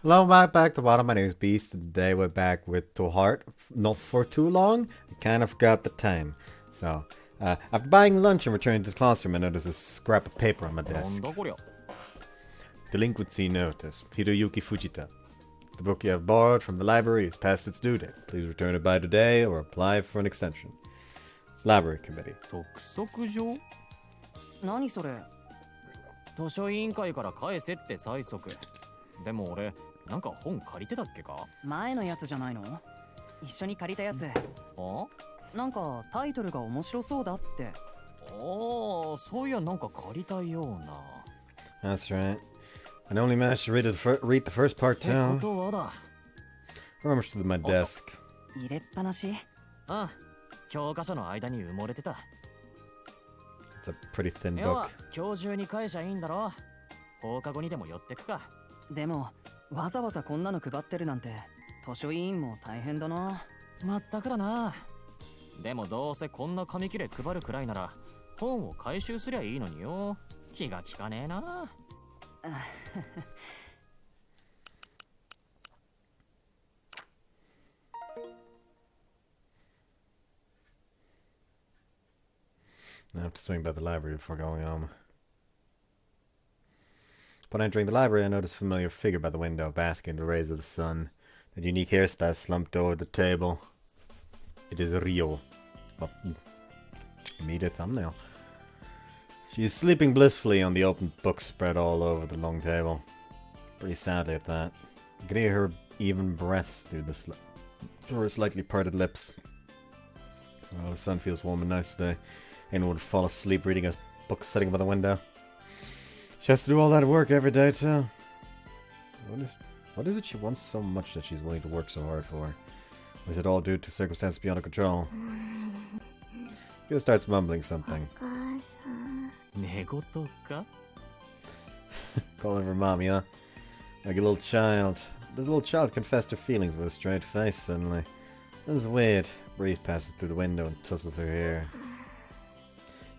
Hello, back to bottom. My name is Beast. Today we're back with ToHeart. Not for too long. I kind of forgot the time. So, after buying lunch and returning to the classroom, I noticed a scrap of paper on my desk. Delinquency notice. Hiroyuki Fujita. The book you have borrowed from the library is past its due date. Please return it by today or apply for an extension. Library Committee. 督促状？何それ？図書委員会から返せって催促。でも俺、なんか本借りてたっけか？前のやつじゃないの？一緒に借りたやつ。あ？なんかタイトルが面白そうだって。ああ、そういやなんか借りたような。That's right. I only managed to read the first part too. ってことはだ。Rummaged through my desk. 入れっぱなし？ああ、教科書の間に埋もれてた。It's a pretty thin 要は book. 今日中に返しゃいいんだろ。放課後にでも寄ってくか。でもわざわざこんなの配ってるなんて図書委員も大変だな。まったくだな。でもどうせこんな紙切れ配るくらいなら本を回収すりゃいいのによ。気が利かねえな。I have to swing by the library before going home. Upon entering the library, I noticed a familiar figure by the window, basking in the rays of the sun. That unique hairstyle slumped over the table. It is Rio. Oh, immediate thumbnail. She is sleeping blissfully on the open books spread all over the long table. Pretty sadly at that. I can hear her even breaths through her slightly parted lips. Oh, the sun feels warm and nice today. Anyone would fall asleep reading a book sitting by the window. She has to do all that work every day too. What is it she wants so much that she's willing to work so hard for? Or is it all due to circumstances beyond her control? She starts mumbling something. 寝言か? Calling her mommy, huh? Like a little child. This little child confessed her feelings with a straight face suddenly. This is weird. Breeze passes through the window and tussles her hair.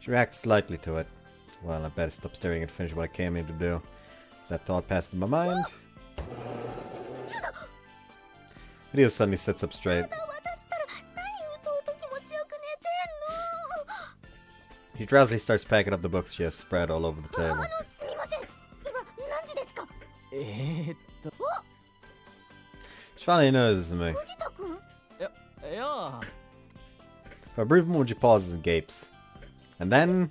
She reacts slightly to it. Well, I better stop staring and finish what I came here to do. As that thought passed in my mind, Rio suddenly sits up straight. She drowsily starts packing up the books she has spread all over the table. She finally notices me. Yeah. For a brief moment she pauses and gapes. And then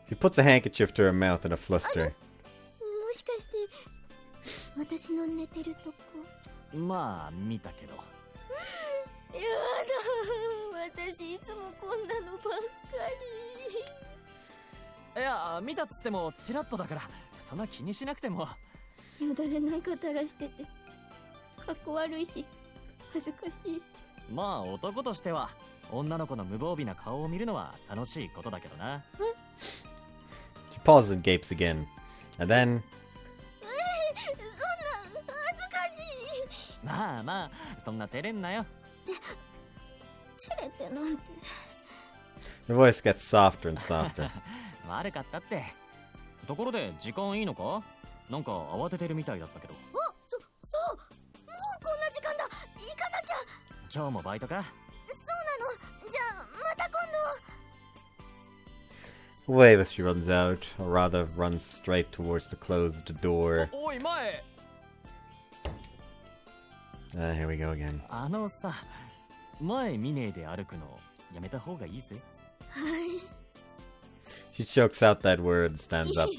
she puts a handkerchief to her mouth in a fluster. 私の寝てるとこ。まあ見たけど。やだ、私いつもこんなのばっかり。いや、見たっつってもチラッとだからそんな気にしなくても。よだれなんか垂らしててかっこ悪いし恥ずかしい。まあ男としては女の子の無防備な顔を見るのは楽しいことだけどな。She pauses and gapes again. And then まあまあ、そんな照れんなよ。照れてなんて。her voice gets softer and softer. 悪かったって。ところで時間いいのか？なんか慌ててるみたいだったけど。あ、そう、もうこんな時間だ。行かなきゃ。今日もバイトか？そうなの。じゃあまた今度。Wave as she runs out, or rather runs straight towards the closed door. おい前。Here we go again. あのさ、前見ねえで歩くのやめた方がいいぜ。はい。She chokes out that word and stands up.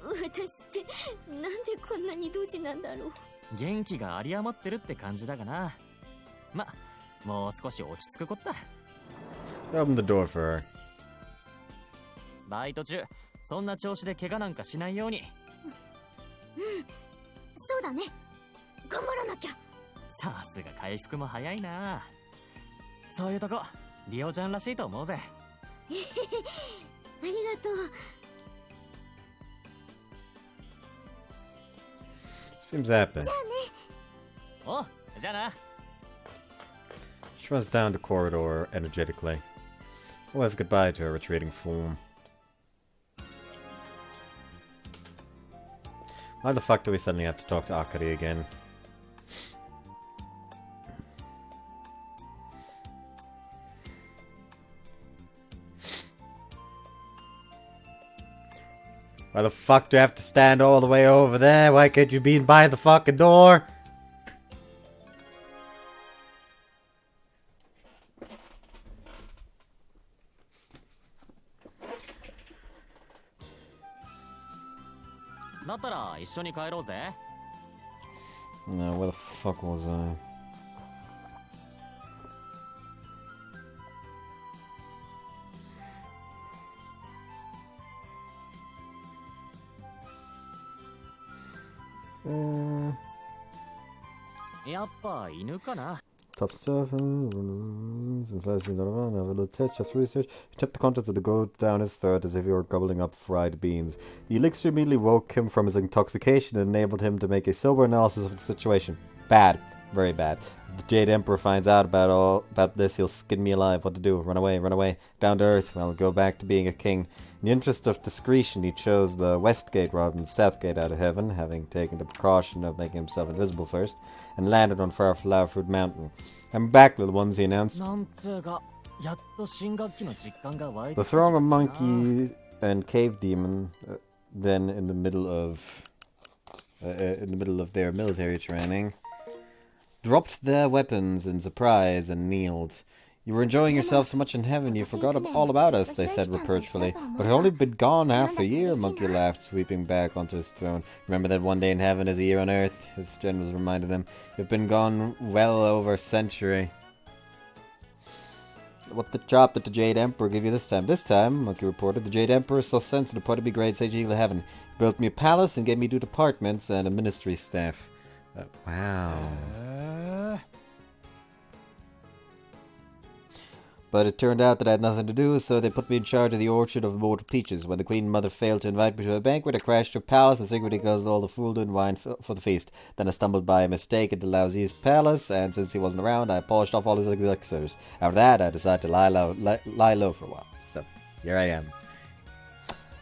私ってなんでこんなにドジなんだろう。元気が有り余ってるって感じだがな。ま、もう少し落ち着くこった。Open the door for her. バイト中、そんな調子で怪我なんかしないように。うん、そうだね。頑張らなきゃ。さすが回復も早いな。そういうとこ、リオちゃんらしいと思うぜ。ありがとう。Seems happy. お、じゃあな。She runs down the corridor energetically. I wave goodbye to her retreating form. Why the fuck do we suddenly have to talk to Akari again? Why the fuck do I have to stand all the way over there? Why can't you be by the fucking door? No, where the fuck was I? Top stuff. Since I've seen another one, I have a little test, just research. He tipped the contents of the goat down his throat as if he were gobbling up fried beans. The elixir immediately woke him from his intoxication and enabled him to make a sober analysis of the situation. Bad. Very bad. If the Jade Emperor finds out about this, he'll skin me alive. What to do? Run away. Down to earth. Well, go back to being a king. In the interest of discretion, he chose the west gate rather than the south gate out of heaven, having taken the precaution of making himself invisible first, and landed on far Flowerfruit Mountain. I'm back, little ones, he announced. The throng of monkeys and cave demon, then in the middle of their military training, dropped their weapons in surprise and kneeled. You were enjoying yourself so much in heaven you forgot all about us, they said reproachfully. But we've only been gone half a year, Monkey laughed, sweeping back onto his throne. Remember that one day in heaven is a year on earth? His generals reminded him. You've been gone well over a century. What the chop did the Jade Emperor give you this time? This time, Monkey reported, the Jade Emperor saw sense in the point to be great Sage Eagle of Heaven. He built me a palace and gave me 2 departments and a ministry staff. Wow. But it turned out that I had nothing to do, so they put me in charge of the orchard of immortal peaches. When the Queen Mother failed to invite me to a banquet, I crashed her palace and secretly caused all the food and wine for the feast. Then I stumbled by a mistake into Laozi's palace, and since he wasn't around, I polished off all his elixirs. After that, I decided to lie low for a while. So, here I am.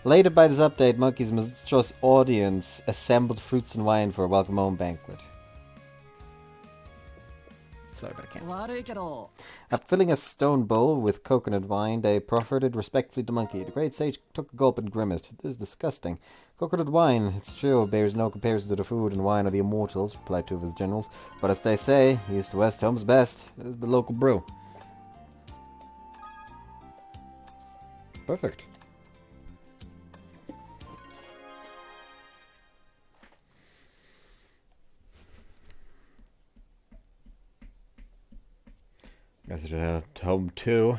Elated by this update, Monkey's monstrous audience assembled fruits and wine for a welcome home banquet. Sorry, but I can't. After filling a stone bowl with coconut wine, they proffered it respectfully to Monkey. The great sage took a gulp and grimaced. This is disgusting. Coconut wine, it's true, bears no comparison to the food and wine of the immortals, replied 2 of his generals. But as they say, east to west, home's best. This is the local brew. Perfect. Guess it's home too.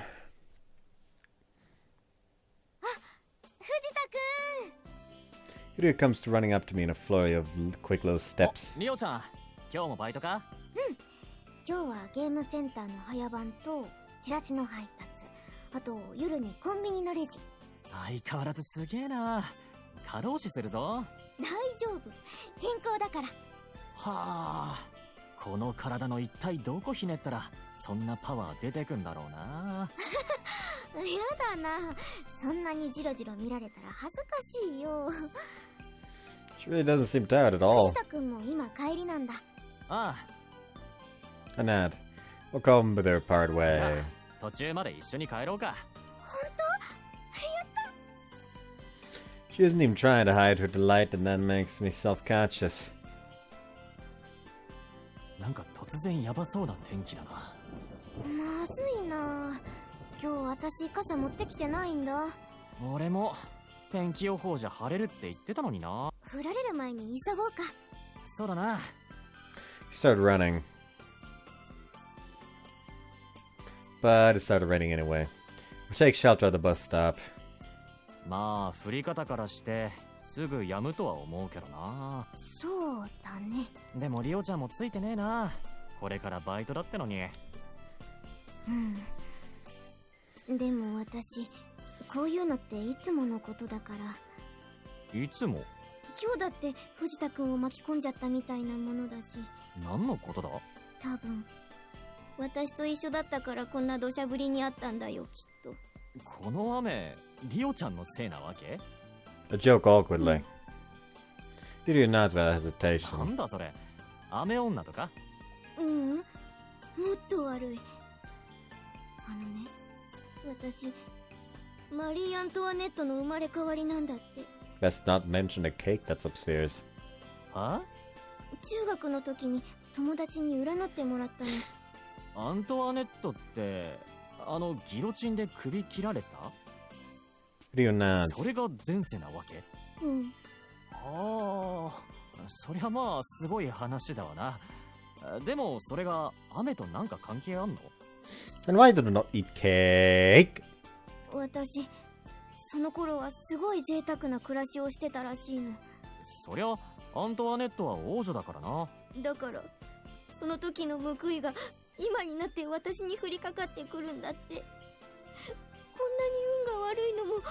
Yuria comes running up to me in a flurry of quick little steps. リオちゃん、今日もバイトか？今日はゲームセンターの早番とチラシの配達、あと夜にコンビニのレジ。相変わらずすげえな。過労死するぞ。大丈夫、健康だから。はあ、この体の一体どこひねったらそんなパワー出てくんだろうな。やだな、そんなにジロジロ見られたら恥ずかしいよ。She really doesn't seem tired at all. 藤田くんも今帰りなんだ。ああ。Anad, we'll come with her part way. 途中まで一緒に帰ろうか。本当？やった。She isn't even trying to hide her delight, and that makes me self-conscious. なんか突然ヤバそうな天気だな。まずいな。今日私傘持ってきてないんだ。俺も天気予報じゃ晴れるって言ってたのにな。降られる前に急ごうか。そうだな。He started running. But it started raining anyway. We take shelter at the bus stop. まあ降り方からしてすぐ止むとは思うけどな。そうだね。でもリオちゃんもついてねえな。これからバイトだってのに。でも私こういうのっていつものことだから。いつも？今日だって藤田くんを巻き込んじゃったみたいなものだし。何のことだ？多分私と一緒だったからこんな土砂降りにあったんだよ、きっと。この雨リオちゃんのせいなわけ？ A joke awkwardly. Rio nods without な hesitation. んだそれ、雨女とか？もっと悪い。あのね、私マリー・アントワネットの生まれ変わりなんだって。 Let's not mention the cake that's upstairs. は？中学の時に友達に占ってもらったの。アントワネットってギロチンで首切られた？ Rio nods. それが前世なわけ？ああ、そりゃまあすごい話だわな。でもそれが雨となんか関係あんの？ And why did I not eat cake? 私その頃はすごい贅沢な暮らしをしてたらしいの。そりゃアントワネットは王女だからな。だからその時の報いが今になって私に降りかかってくるんだって。こんなに運が悪いのも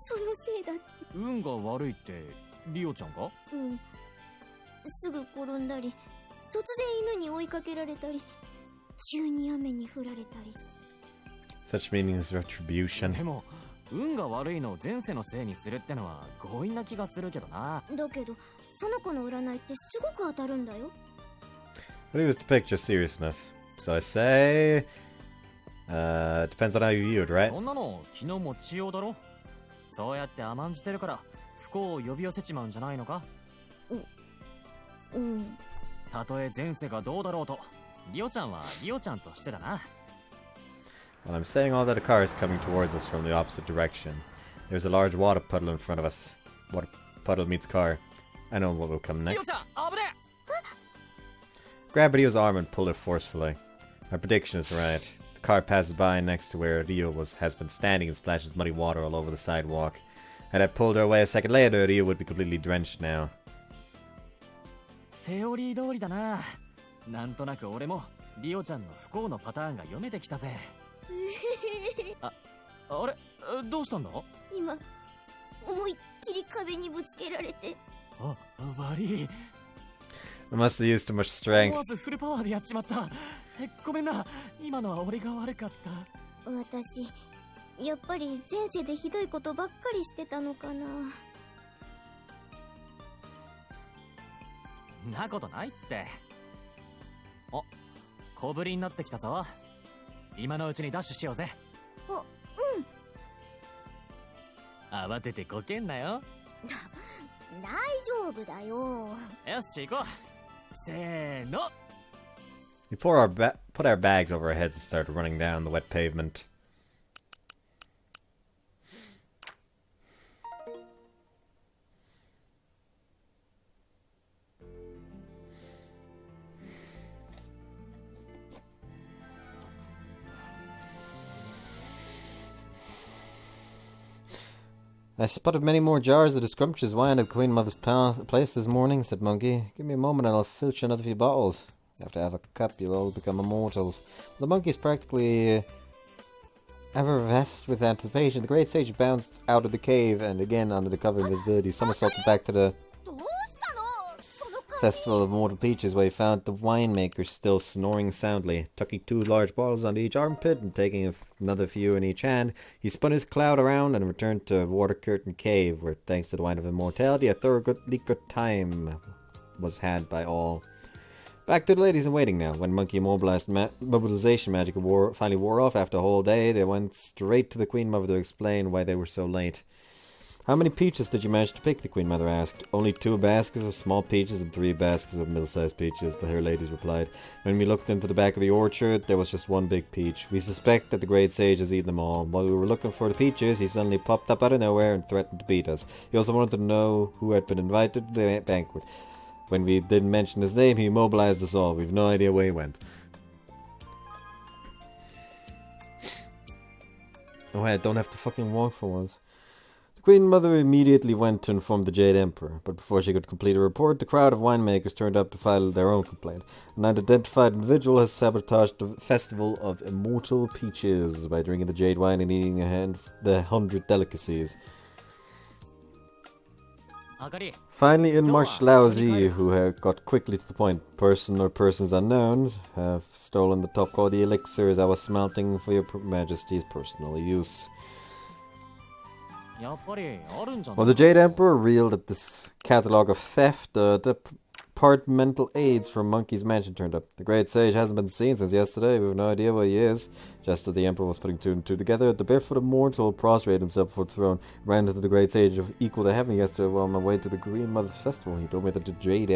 そのせいだって。運が悪いってリオちゃんが？すぐ転んだり、突然犬に追いかけられたり、急に雨に降られたり。 Such meaningless retribution. でも運が悪いのを前世のせいにするってのは強引な気がするけどな。だけどその子の占いってすごく当たるんだよ。 But it was to picture seriousness. So I say... it depends on how you view it, right? そんなの気の持ちようだろ。そうやって甘んじてるから不幸を呼び寄せちまうんじゃないのか？たとえ前世がどうだろうと、リオちゃんはリオちゃんとしてだな。 While I'm saying all that, a car is coming towards us from the opposite direction. There's a large water puddle in front of us. Water puddle meets car. I know what will come リオ next. ちゃん危ねえ。 Grab Rio's arm and pull it forcefully. My prediction is right. The car passes by next to where Rio has been standing and splashes muddy water all over the sidewalk. Had I pulled her away a second later, Rio would be completely drenched now. セオリー通りだな。なんとなく俺もリオちゃんの不幸のパターンが読めてきたぜ。あれどうしたんだ？今思いっきり壁にぶつけられて。あ、悪い。 I must have used too much 思 strength. わずフルパワーでやっちまった。ごめんな。今のは俺が悪かった。私やっぱり前世でひどいことばっかりしてたのかな。なことないって。あ、小ぶりになってきたぞ。今のうちにダッシュしようぜ。慌ててこけんなよ。大丈夫だよ。よし、行こう。せーの。 We put our bags over our heads and started running down the wet pavement. I spotted many more jars of the scrumptious wine at Queen Mother's place this morning, said Monkey. Give me a moment and I'll filch another few bottles. You have to have a cup, you'll all become immortals. The monkey's practically effervesced with anticipation. The great sage bounced out of the cave and again under the cover of invisibility, somersaulted back to the Festival of Mortal Peaches, where he found the winemaker still snoring soundly. Tucking 2 large bottles onto each armpit and taking another few in each hand, he spun his cloud around and returned to Water Curtain Cave, where, thanks to the wine of immortality, a thoroughly good time was had by all. Back to the ladies in waiting now. When Monkey mobilization magic finally wore off after a whole day, they went straight to the Queen Mother to explain why they were so late. How many peaches did you manage to pick? The Queen Mother asked. Only 2 baskets of small peaches and 3 baskets of middle-sized peaches, the Hair Ladies replied. When we looked into the back of the orchard, there was just 1 big peach. We suspect that the Great Sage has eaten them all. While we were looking for the peaches, he suddenly popped up out of nowhere and threatened to beat us. He also wanted to know who had been invited to the banquet. When we didn't mention his name, he immobilized us all. We've no idea where he went. Oh, I don't have to fucking walk for once. Queen Mother immediately went to inform the Jade Emperor, but before she could complete a report, the crowd of winemakers turned up to file their own complaint. An unidentified individual has sabotaged the Festival of Immortal Peaches by drinking the jade wine and eating the 100 delicacies. Finally, in marched Lao Zi, who got quickly to the point. Person or persons unknowns have stolen the top quality elixirs I was smelting for your Majesty's personal use. やっぱりあるんじゃない While the Jade Emperor reeled at this catalogue of theft, the departmental aides from Monkey's Mansion turned up. The great sage hasn't been seen since yesterday. We have no idea where he is. Just as the Emperor was putting two and two together, the barefooted mortal prostrated himself before the throne, ran into the great sage of equal to heaven yesterday while on my way to the Green Mother's Festival. He told me that the Jade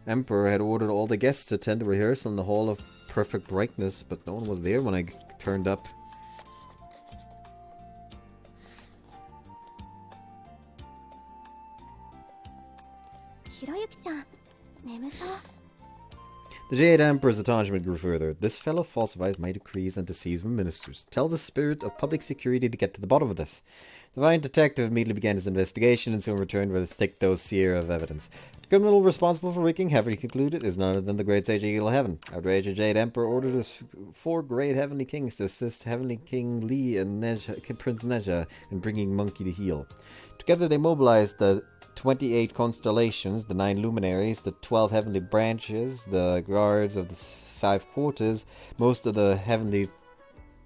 Emperor had ordered all the guests to attend the rehearsal in the Hall of Perfect Brightness, but no one was there when I turned up. The Jade Emperor's astonishment grew further. This fellow falsifies my decrees and deceives my ministers. Tell the spirit of public security to get to the bottom of this. The fine detective immediately began his investigation and soon returned with a thick dossier of evidence. The criminal responsible for wreaking havoc, he concluded, is none other than the great sage Eagle of Heaven. Outraged, the Jade Emperor ordered his 4 great heavenly kings to assist Heavenly King Li and Prince Neja in bringing Monkey to heel. Together they mobilized the 28 constellations, the 9 luminaries, the 12 heavenly branches, the guards of the 5 quarters, most of the heavenly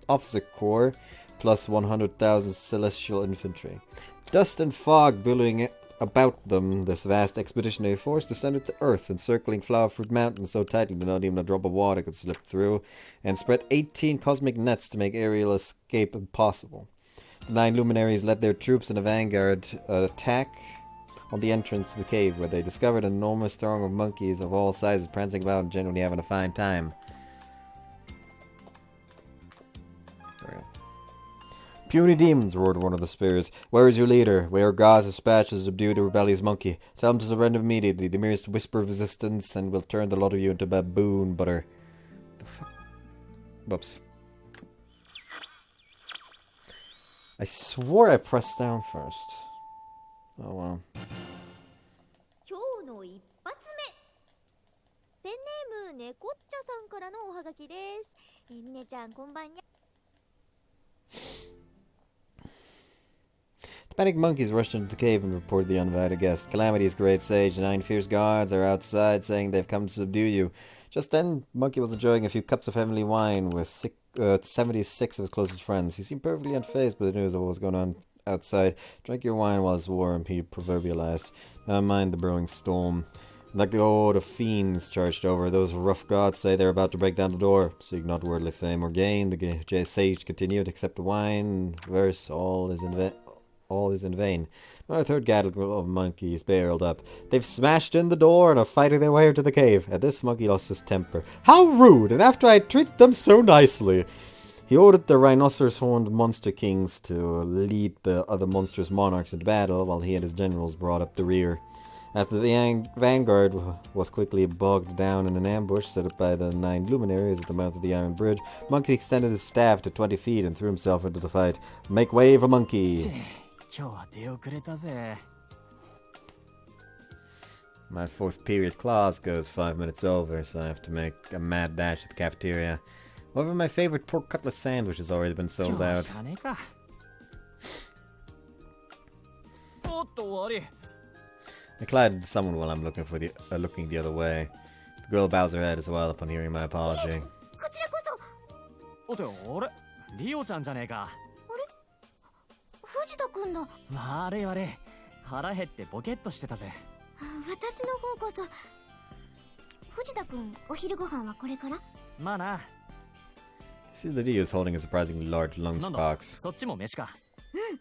officer corps, plus 100,000 celestial infantry. Dust and fog billowing about them, this vast expeditionary force descended to Earth, encircling Flower Fruit Mountain so tightly that not even a drop of water could slip through, and spread 18 cosmic nets to make aerial escape impossible. The 9 luminaries led their troops in a vanguard attack on the entrance to the cave, where they discovered an enormous throng of monkeys of all sizes prancing about and generally having a fine time. Puny demons, roared one of the spirits. Where is your leader? We are God's dispatch to subdue the rebellious monkey. Tell him to surrender immediately. The merest whisper of resistance, and we'll turn the lot of you into baboon butter. The fuck? Whoops. I swore I pressed down first. Oh well. 今日の一発目。ペンネームねこっちゃさんからのおはがきです。みねちゃんこんばんや。 The panicked monkeys rushed into the cave and reported the uninvited guests. Calamity's great sage and 9 fierce guards are outside saying they've come to subdue you. Just then, Monkey was enjoying a few cups of heavenly wine with 76 of his closest friends. He seemed perfectly unfazed by the news of what was going on outside. Drink your wine while it's warm, he proverbialized. Never mind the brewing storm. Like the horde of fiends charged over, those rough gods say they're about to break down the door. Seek not worldly fame or gain, the sage continued, except the wine, verse, all is in vain. Now a third gaggle of monkeys barreled up. They've smashed in the door and are fighting their way into the cave. At this, Monkey lost his temper. How rude! And after I treated them so nicely! He ordered the rhinoceros-horned monster kings to lead the other monstrous monarchs into battle, while he and his generals brought up the rear. After the vanguard was quickly bogged down in an ambush set up by the 9 luminaries at the mouth of the iron bridge, Monkey extended his staff to 20 feet and threw himself into the fight. Make way for Monkey! My 4th period clause goes 5 minutes over, so I have to make a mad dash at the cafeteria. However, my favorite pork cutlet sandwich has already been sold out. I collided with someone while I'm looking the other way. The girl bows her head as well upon hearing my apology. おて、あれリオちゃんじゃねえか。藤田くんだ。悪い悪い。腹減ってボケっとしてたぜ。私の方こそ。藤田くん、お昼ご飯はこれから？まあな。See the Rio is holding a surprisingly large lunchbox. そっちも飯か。うん。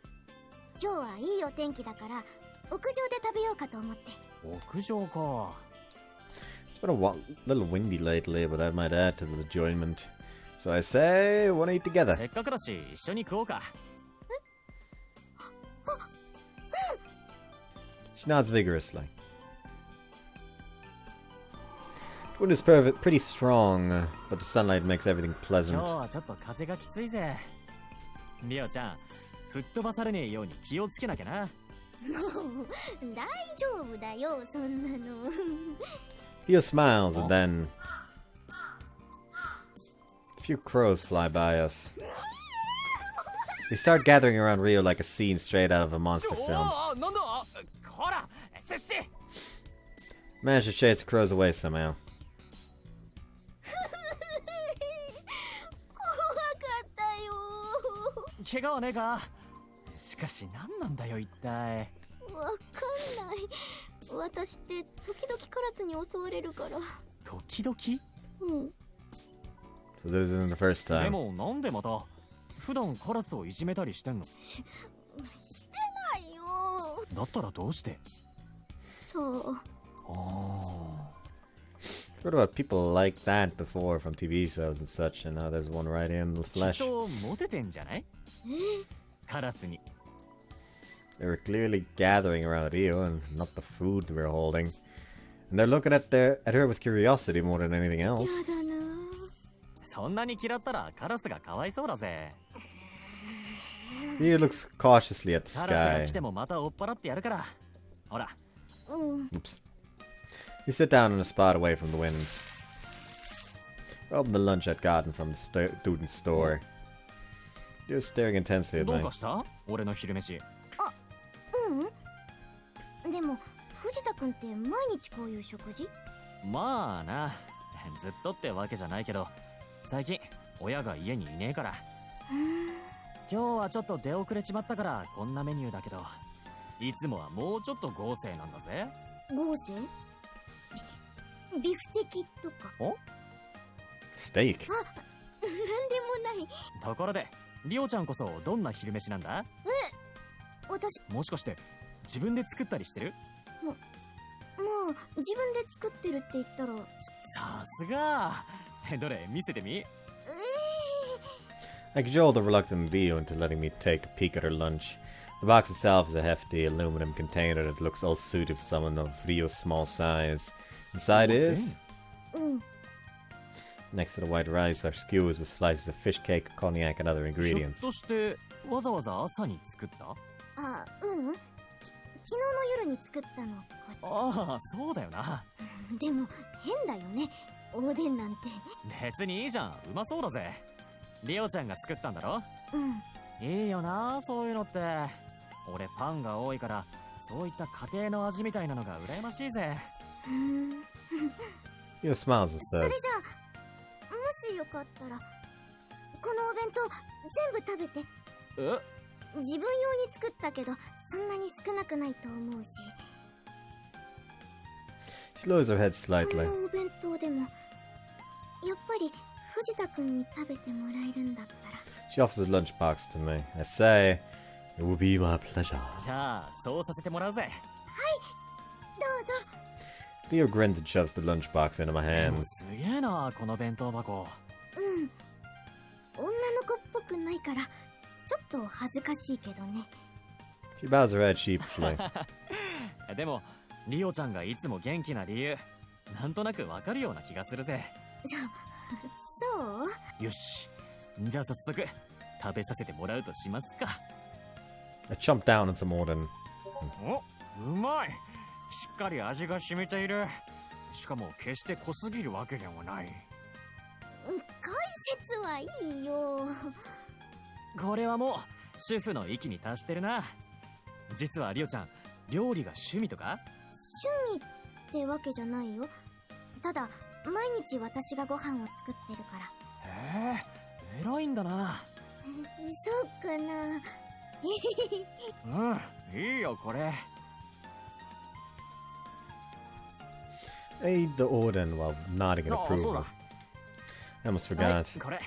今日はいいお天気だから。屋上で食べようかと思って。屋上か。It's been a little windy lately, but that might add to the enjoyment. So I say, wanna eat together? せっかくだし、一緒に食おうか。She nods vigorously. The wind is pretty strong, but the sunlight makes everything pleasant. 今日はちょっと風がきついぜ。リオちゃん、吹っ飛ばされねえように気をつけなきゃな。もう大丈夫だよ、そんなの。Rio smiles and then a few crows fly by us. We start gathering around Rio like a scene straight out of a monster film. Manage to chase the crows away somehow. 怪我はねえか。しかし何なんだよ一体。わかんない。私って時々カラスに襲われるから。時々？うん。 So this isn't the first で time. もなんでまた普段カラスをいじめたりしてんの？してないよ。だったらどうして？そう。ああ。Heard about people like that before from TV shows and such, and now there's one right in the きっ flesh. とモテてんじゃない？カラスに。 They were clearly gathering around Rio and not the food we were holding. And they're looking at her with curiosity more than anything や else. だな。そんなに嫌ったらカラスがかわいそうだぜ。Rio looks cautiously at the カラスが sky. 来てもまた追っ払ってやるから。ほら。うん。 Oops. You sit down in a spot away from the wind. Open the lunch I'd gotten from the student's store. You're staring intensely at どう me. かした？俺の昼飯。うん。でも藤田君って毎日こういう食事？まあな。ずっとってわけじゃないけど、最近親が家にいねえから。今日はちょっと出遅れちまったからこんなメニューだけど、いつもはもうちょっと豪勢なんだぜ。豪勢？ビフテキとか。お？ Steak. あ、なんでもない。ところで、リオちゃんこそどんな昼飯なんだ？私、もしかして自分で作ったりしてる？まあ自分で作ってるって言ったら。さすが。どれ見せてみ？ I cajoled the reluctant Rio into letting me take a peek at her lunch. The box itself is a hefty aluminum container that looks all suited for someone of Rio's small size. Inside is, うん。 next to the white rice, are skewers with slices of fish cake, cognac, and other ひょっ ingredients. としてわざわざ朝に作った？あ、昨日の夜に作ったの。ああ、そうだよな。でも変だよね、おでんなんて。別にいいじゃん、うまそうだぜ。リオちゃんが作ったんだろ？うん。いいよな、そういうのって。俺パンが多いから、そういった家庭の味みたいなのが羨ましいぜ。Rio smiles and それ says, じゃあ、もしよかったらこのお弁当全部食べて。え？自分用に作ったけどそんなに少なくないと思うし。 she lowers her head こん slightly. なお弁当でもやっぱり藤田君に食べてもらえるんだったら。 She offers a lunchbox to me. I say, it will be my pleasure. じゃあ、そうさせてもらうぜ。どうぞ。 Rio grins and shoves the lunchbox into my でも hands. すげえな、この弁当箱。うん。女の子っぽくないからちょっと恥ずかしいけどね。 She bows her head sheepishly. でも、リオちゃんがいつも元気な理由、なんとなくわかるような気がするぜ。そう？よし。じゃあ早速、食べさせてもらうとしますか。I chomped down on some Orden. お、うまい。しっかり味が染みている。しかも決して濃すぎるわけでもない。解説はいいよ。これはもう主婦の域に達してるな。実はリオちゃん、料理が趣味とか？趣味ってわけじゃないよ。ただ毎日私がご飯を作ってるから。へえ、偉いんだな。そうかな。うん、いいよこれ。I ate the Orden while nodding in あ、そう approval. だ。 I almost はい、 forgot. これ。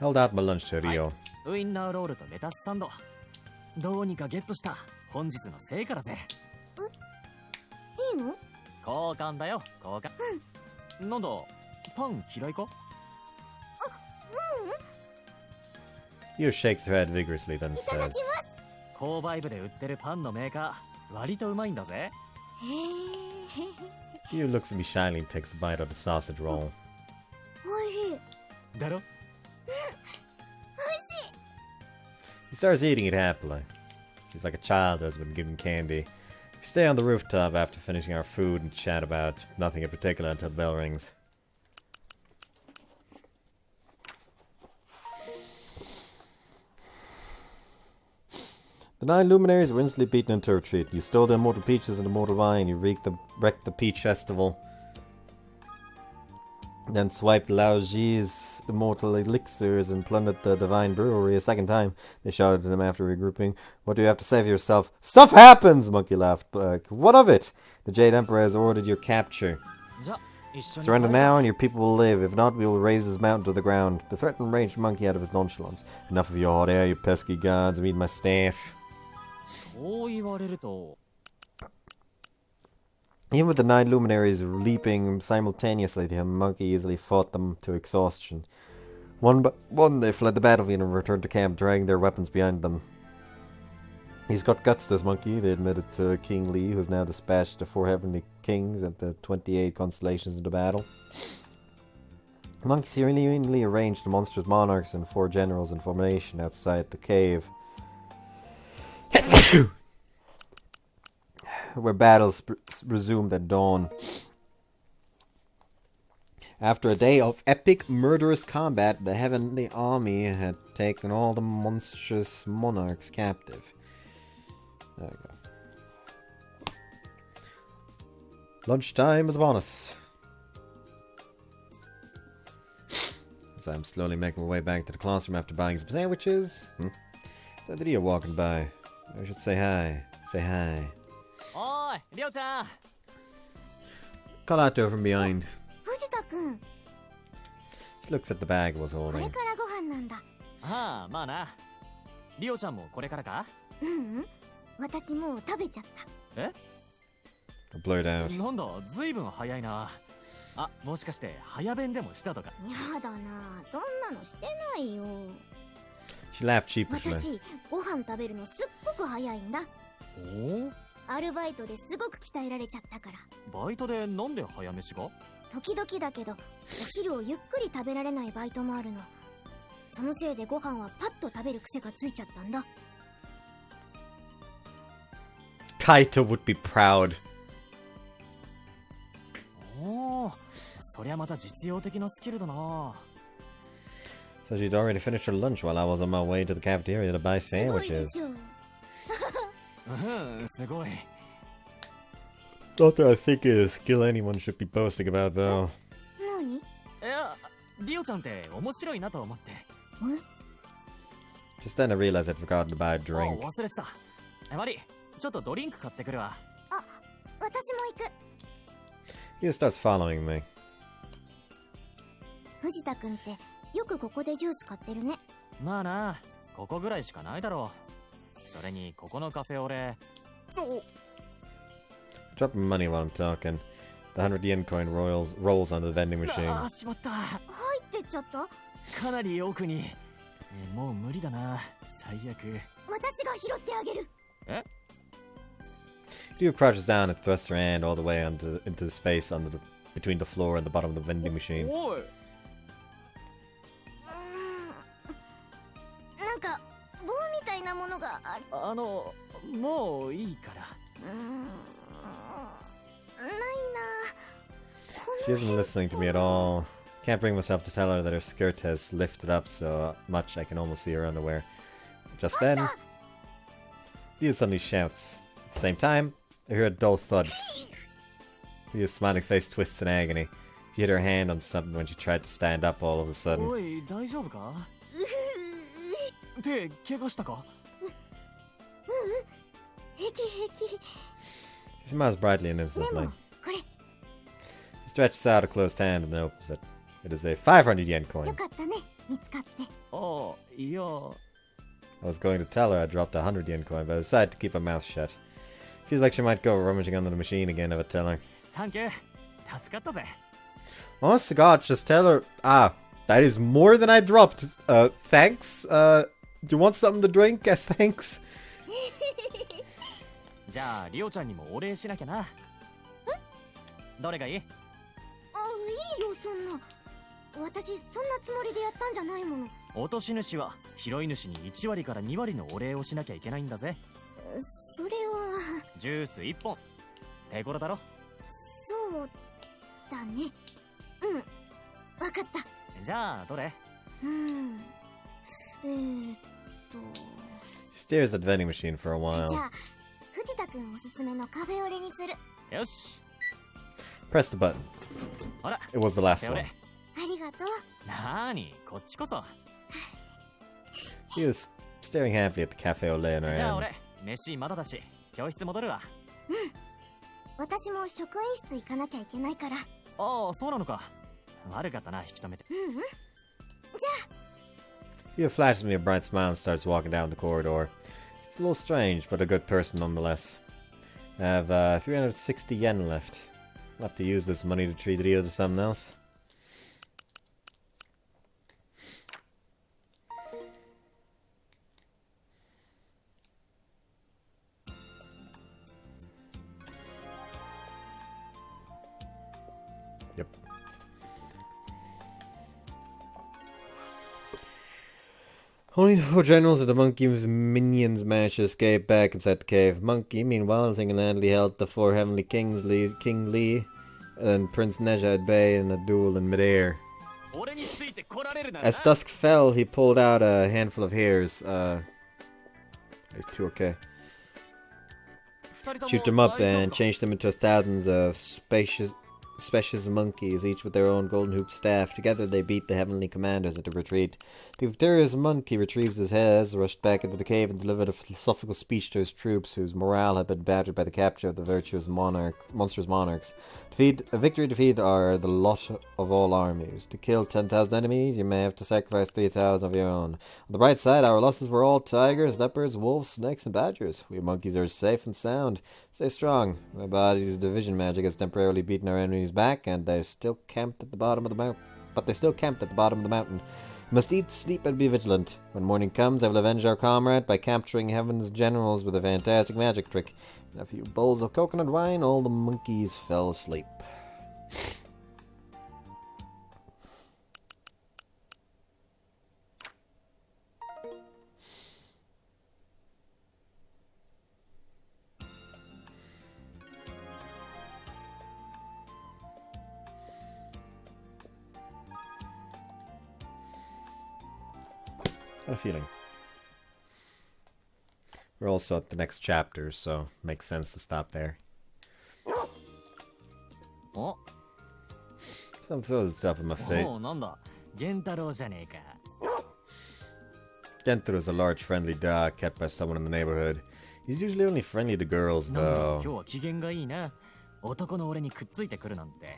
Held out my lunch to Rio. ウインナーロールとレタスサンド。どうにかゲットした本日の成果だぜ。いいの？交換だよ、交換。うん。なんだ、パン嫌いか？ Rio shakes her head vigorously, then いただ says, きます。購買部で売ってるパンのメーカー、割とうまいんだぜ。へえ。 Rio looks at me shyly and takes a bite of the sausage roll. おいしい。だろ？ She starts eating it happily. She's like a child who has been given candy. We stay on the rooftop after finishing our food and chat about nothing in particular until the bell rings. The 9 luminaries were instantly beaten into retreat. You stole the immortal peaches and immortal wine. You wrecked the peach festival. Then swiped Lao Ji's immortal elixirs and plundered the divine brewery a second time. They shouted at him after regrouping. What do you have to say for yourself? Stuff happens! Monkey laughed back. What of it? The Jade Emperor has ordered your capture. Surrender now and your people will live. If not, we will raze this mountain to the ground. The threat enraged Monkey out of his nonchalance. Enough of your hot air, you pesky gods. Meet my staff. Even with the 9 luminaries leaping simultaneously to him, Monkey easily fought them to exhaustion. One by one, they fled the battlefield and returned to camp, dragging their weapons behind them. He's got guts, this Monkey, they admitted to King Li, who has now dispatched the 4 heavenly kings and the 28 constellations into battle. Monkey serenely arranged the monstrous monarchs and 4 generals in formation outside the cave, where battles resumed at dawn. After a day of epic, murderous combat, the heavenly army had taken all the monstrous monarchs captive. There we go. Lunchtime is upon us. As I'm slowly making my way back to the classroom after buying some sandwiches. So the Rio walking by. I should say hi. Say hi. Oi, Rio-chan! Call out to her from behind. 藤田君 She looks at the bag I was これ holding. からご飯なんだ。ああ、まあな。リオちゃんもこれからか？私もう食べちゃった。え？ I blurred out. なんだ、ずいぶん早いな。あ、もしかして早弁でもしたとか？やだな、そんなのしてないよ。 She laughed sheepishly. 私、ご飯食べるのすっごく早いんだ。おお？アルバイトですごく鍛えられちゃったから。バイトでなんで早飯が？時々だけど、お昼をゆっくり食べられないバイトもあるの。そのせいでご飯はパッと食べる癖がついちゃったんだ。Kaito would be proud. おお、そりゃまた実用的なスキルだな。So she'd already finished her lunch while I was on my way to the cafeteria to buy すごいで sandwiches. しょ。うん、すごい。Not that I think it is a skill anyone should be boasting about, though. 何？いや、リオちゃんって面白いなと思って。Just then I realized I'd forgotten to buy a あ、 drink. 忘れてた。悪い、ちょっとドリンク買ってくるわ。あ、私も行く。He starts following me. 藤田君ってよくここでジュース買ってるね。まあな、ここぐらいしかないだろう。それにここのカフェ俺。Dropping money while I'm talking. The 100 yen coin rolls onto the vending machine. ああ、しまった。入ってっちゃった？かなり奥に。もう無理だな。最悪。私が拾ってあげる。えRio crouches down and thrusts her hand all the way into the space between the floor and the bottom of the vending machine. おい。なんか棒みたいなものがある。もういいから。ないな。 She isn't listening to me at all. Can't bring myself to tell her that her skirt has lifted up so much I can almost see her underwear. Just then, Rio suddenly shouts. At the same time, I hear a dull thud. Rio's smiling face twists in agony. She hit her hand on something when she tried to stand up all of a sudden. おい、大丈夫か？手、怪我したか？平気平気。 She smiles brightly and で innocently. もこれ She stretches out a closed hand and opens it. It is a 500 yen よ coin. かったね、見つかって。ああ、いや。I was going to tell her I dropped a 100 yen coin, but I decided to keep my mouth shut. Feels like she might go rummaging under the machine again if I tell her. サンキュー。助かったぜ。 Honest to God, just tell her, that is more than I dropped. Thanks. Do you want something to drink? Yes, thanks. じゃあ、リオちゃんにもお礼しなきゃな。どれがいい？あ、いいよそんな。私そんなつもりでやったんじゃないもの。落とし主は拾い主に1割から2割のお礼をしなきゃいけないんだぜ。それは。ジュース1本。手頃だろ？そうだね。わかった。じゃあ、どれ？ She stares at the vending machine for a じ while. ゃあ藤田君おすすめのカフェオレにする。よし。 Press the button. ほら、 It was the last 手 one. 俺。ありがとう。なーに、こっちこそ。He was staring happily at the cafe au lait in her じゃあ hand. 俺、飯まだだし、教室戻るわ。私も職員室行かなきゃいけないから。ああ、そうなのか。悪かったな、引き止めて。He flashes me a bright smile and starts walking down the corridor. He's a little strange, but a good person nonetheless. I have 360 yen left. I'll have to use this money to treat Rio to something else. Yep. Only the 4 generals of the monkey's minions managed to escape back inside the cave. Monkey, meanwhile, single-handedly held the 4 heavenly kings, King Li and Prince Neja at bay in a duel in midair. As dusk fell, he pulled out a handful of hairs. Two okay. Shoot them up and change them into thousands of spacious monkeys, each with their own golden hooped staff. Together they beat the heavenly commanders at the retreat. The victorious monkey retrieved his heads, rushed back into the cave, and delivered a philosophical speech to his troops, whose morale had been battered by the capture of the virtuous monstrous monarchs. Victory are the lot of all armies. To kill 10,000 enemies, you may have to sacrifice 3,000 of your own. On the bright side, our losses were all tigers, leopards, wolves, snakes, and badgers. We monkeys are safe and sound. Stay strong. My body's division magic has temporarily beaten our enemies back, and they're still camped at the bottom of the mountain. We must eat, sleep, and be vigilant. When morning comes, I will avenge our comrade by capturing heaven's generals with a fantastic magic trick. In a few bowls of coconut wine, all the monkeys fell asleep. Got a feeling. We're also at the next chapter, so makes sense to stop there. Oh. Something throws itself in my face. Oh, なんだ。源太郎じゃねえか。Gentaro is a large, friendly dog kept by someone in the neighborhood. He's usually only friendly to girls, なんだ、 though. 今日は機嫌がいいな。男の俺にくっついてくるなんて。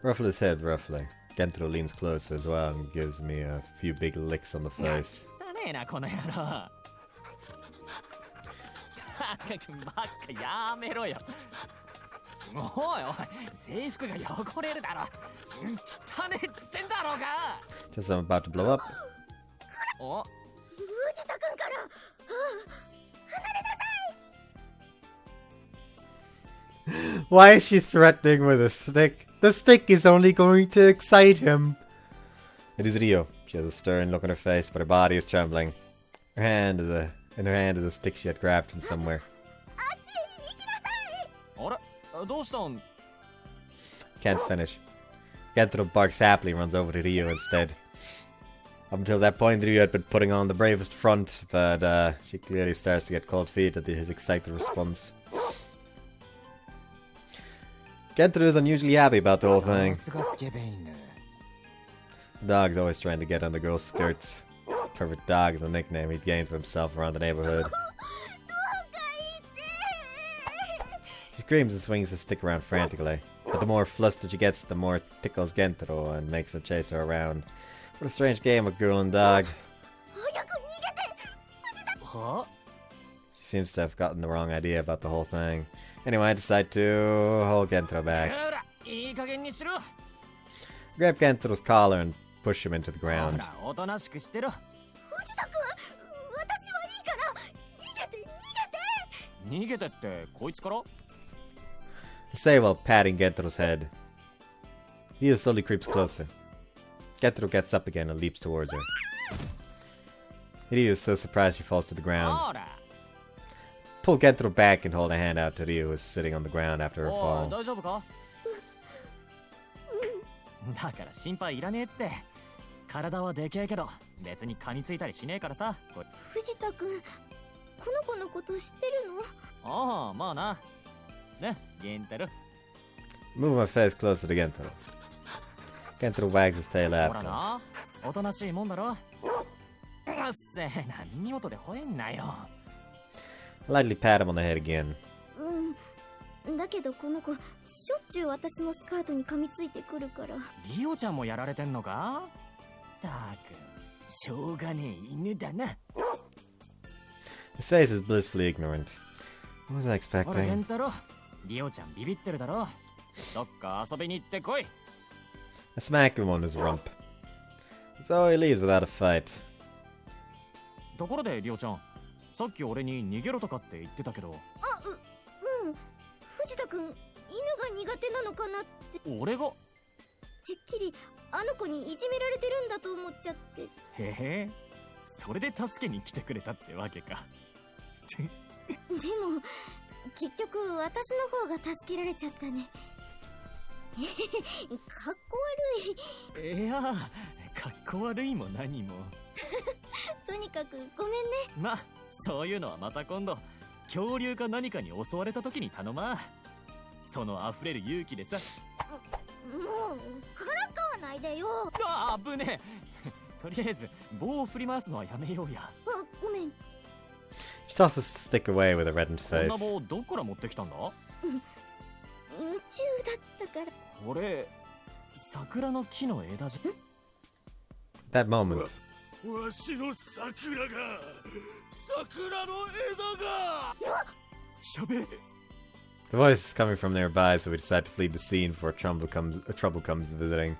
Ruffle his head roughly. Gentaro leans closer as well and gives me a few big licks on the face. だねえな、この野郎。バカやめろよ。おいおい、制服が汚れるだろ。汚ねえっつってんだろうが。 Just I'm about to blow up. お、藤田君から離れなさい。 Why is she threatening with a stick? The stick is only going to excite him. It is Rio. She has a stern look on her face, but her body is trembling. In her hand is a stick she had grabbed from somewhere. あれ、どうしたん？ Can't finish. Gentaro barks happily and runs over to Rio instead. Up until that point, Rio had been putting on the bravest front, but she clearly starts to get cold feet at his excited response. Gentaro is unusually happy about the whole thing. The dog's always trying to get on the girl's skirts. Perfect Dog is a nickname he'd gained for himself around the neighborhood. She screams and swings the stick around frantically. But the more flustered she gets, the more it tickles Gentaro and makes him chase her around. What a strange game of girl and dog. She seems to have gotten the wrong idea about the whole thing. Anyway, I decide to hold Gentaro back. Grab Gentaro's collar and push him into the ground. 逃げてってこいつから？ I say while patting Gentaro's head. Rio slowly creeps closer. Gentaro gets up again and leaps towards her. Rio is so surprised she falls to the ground. Pull Gentaro back and hold a hand out to Rio, who is sitting on the ground after her fall. 大丈夫か？だから心配いらねえって。体はでけえけど別に噛みついたりしねえからさ。藤田君、この子のこと知ってるの？ああ、まあな。ね、ゲンタロ。 Move my face closer to Gentaro. Kentaro wags his tail ほら at them. な、おとなしいもんだろ。うっせえ、何事で吠えんなよ。Lightly pat him on the head again. だけどこの子しょっちゅう私のスカートに噛みついてくるから。リオちゃんもやられてんのか？たく、しょうがねえ犬だな。 His face is blissfully ignorant. What was I ほら、ケ expecting? ンタロウ、リオちゃんビビってるだろ。どっか遊びに行ってこい。 I smack him on his rump. So he leaves without a fight. ところでリオちゃん、さっき俺に逃げろとかって言ってたけど。藤田くん、犬が苦手なのかなって。俺が？てっきりあの子にいじめられてるんだと思っちゃって。へへ、それで助けに来てくれたってわけか。でも結局私の方が助けられちゃったね。かっこ悪い。いや、かっこ悪いも何も。とにかくごめんね。ま、そういうのはまた今度、恐竜か何かに襲われた時に頼ま。その溢れる勇気でさ。もうからかわないでよ。あ、危ねえ。とりあえず棒を振り回すのはやめようや。ごめん。 She tosses the stick away with a reddened こんな face. 棒どっから持ってきたんだ？夢中だったから。これ、桜の木の枝じゃ。 That moment, わしの桜が桜の枝がしゃべえ。 the voice is coming from nearby, so we decide to flee the scene before trouble comes visiting.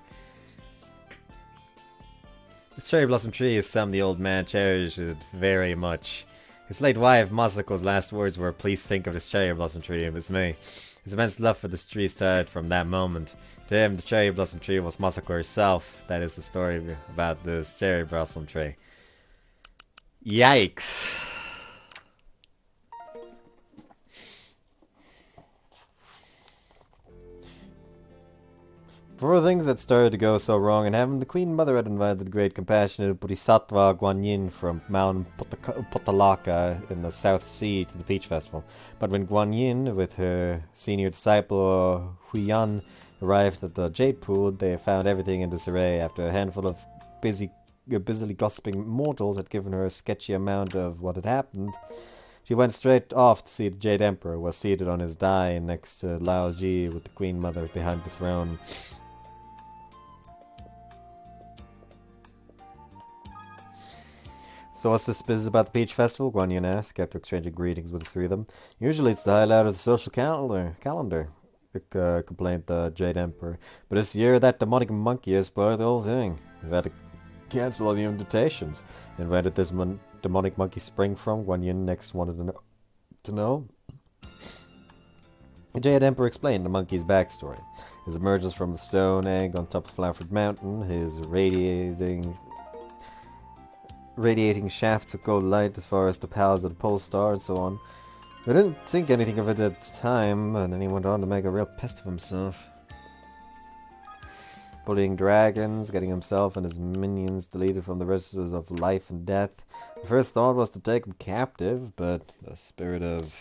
This cherry blossom tree is something the old man cherished very much. His late wife, Masako's last words were, "Please think of this cherry blossom tree if it's me." His immense love for this tree started from that moment. To him, the cherry blossom tree was Masako herself. That is the story about this cherry blossom tree. Yikes. For things that started to go so wrong in heaven, the Queen Mother had invited the great compassionate Bodhisattva Guanyin from Mount Potalaka in the South Sea to the Peach Festival. But when Guanyin, with her senior disciple Huiyan, arrived at the Jade Pool, they found everything in disarray. After a handful of busily gossiping mortals had given her a sketchy amount of what had happened, she went straight off to see the Jade Emperor, who was seated on his dais next to Lao Ji with the Queen Mother behind the throne. So what's this business about the Peach Festival? Guanyin asked, after exchanging greetings with the three of them. Usually it's the highlight of the social calendar, complained the Jade Emperor. But this year that demonic monkey has spoiled the whole thing. We've had to cancel all the invitations. Where did this demonic monkey spring from? Guanyin next wanted to know. The Jade Emperor explained the monkey's backstory. His emergence from the stone egg on top of Flowerford Mountain, his radiating shafts of gold light as far as the palace of the pole star and so on. We didn't think anything of it at the time, and then he went on to make a real pest of himself. Bullying dragons, getting himself and his minions deleted from the registers of life and death. The first thought was to take him captive, but the spirit of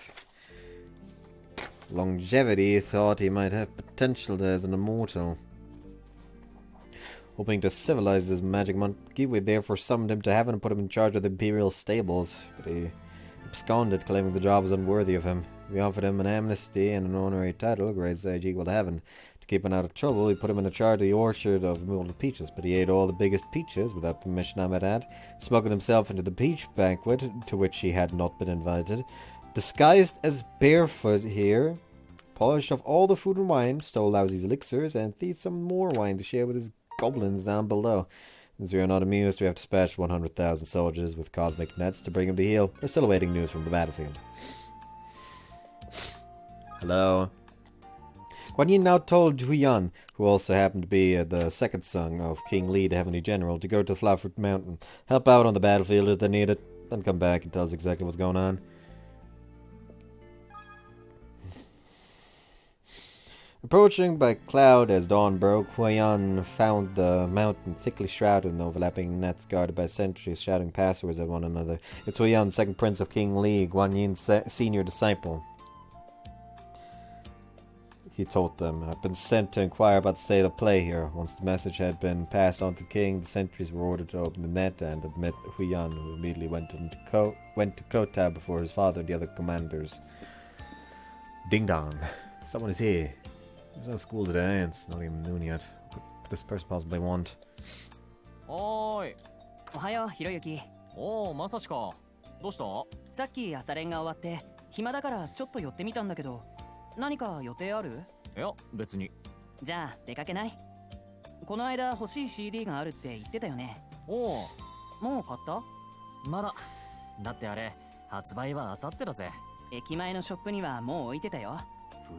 longevity thought he might have potential as an immortal. Hoping to civilize this magic monkey, we therefore summoned him to heaven and put him in charge of the imperial stables, but he absconded, claiming the job was unworthy of him. We offered him an amnesty and an honorary title, grades age equal to heaven. To keep him out of trouble, we put him in charge of the orchard of immortal peaches, but he ate all the biggest peaches, without permission I might add, smuggled himself into the peach banquet, to which he had not been invited, disguised as barefoot here, polished off all the food and wine, stole Lousy's elixirs, and thieved some more wine to share with his goblins down below. Since we are not amused, we have dispatched 100,000 soldiers with cosmic nets to bring him to heel. We're still awaiting news from the battlefield. Hello. Guanyin now told Huiyan, who also happened to be the second son of King Li, the Heavenly General, to go to Flowerford Mountain, help out on the battlefield if they need it, then come back and tell us exactly what's going on. Approaching by cloud as dawn broke, Huiyan found the mountain thickly shrouded in overlapping nets guarded by sentries shouting passwords at one another. It's Huiyan, second prince of King Li, Guanyin's senior disciple. he told them. I'd been sent to inquire about the state of play here. Once the message had been passed on to the king, the sentries were ordered to open the net and admit Huyan, who immediately went to Kota before his father and the other commanders. Ding dong. Someone is here. There's no school today, and it's not even noon yet. What could this person possibly want? おーい。おはよう、ひろゆき。おー、まさしか。どうした？さっき朝練が終わって暇だからちょっと寄ってみたんだけど、何か予定ある？いや、別に。じゃあ出かけない？この間欲しい CD があるって言ってたよね。おお。もう買った？まだ。だってあれ、発売は明後日だぜ。駅前のショップにはもう置いてたよ。